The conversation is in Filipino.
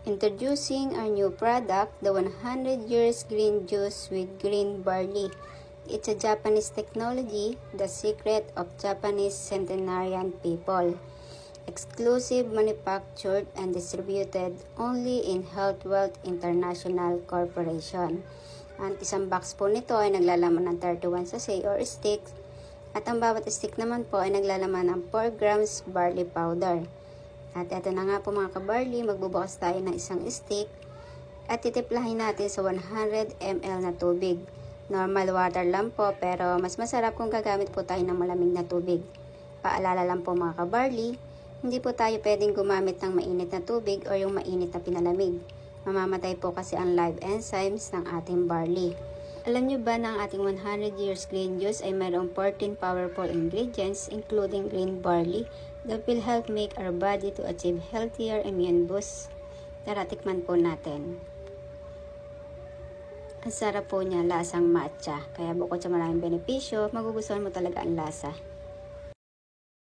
Introducing our new product, the 100 years green juice with green barley. It's a Japanese technology, the secret of Japanese centenarian people. Exclusive, manufactured and distributed only in Health Wealth International Corporation. Ang isang box po nito ay naglalaman ng 31 sachet or sticks at ang bawat stick naman po ay naglalaman ng 4 grams barley powder. At ito na nga po mga kabarley, magbubukas tayo ng isang stick at titiplahin natin sa 100 ml na tubig. Normal water lang po pero mas masarap kung gagamit po tayo ng malamig na tubig. Paalala lang po mga kabarley, hindi po tayo pwedeng gumamit ng mainit na tubig o yung mainit na pinalamig. Mamamatay po kasi ang live enzymes ng ating barley. Alam nyo ba na ang ating 100 years green juice ay mayroong 14 powerful ingredients including green barley that will help make our body to achieve healthier immune boost? Tara, tikman po natin. Ang sarap po niya, lasang matcha. Kaya bukod sa maraming benepisyo, magugustuhan mo talaga ang lasa.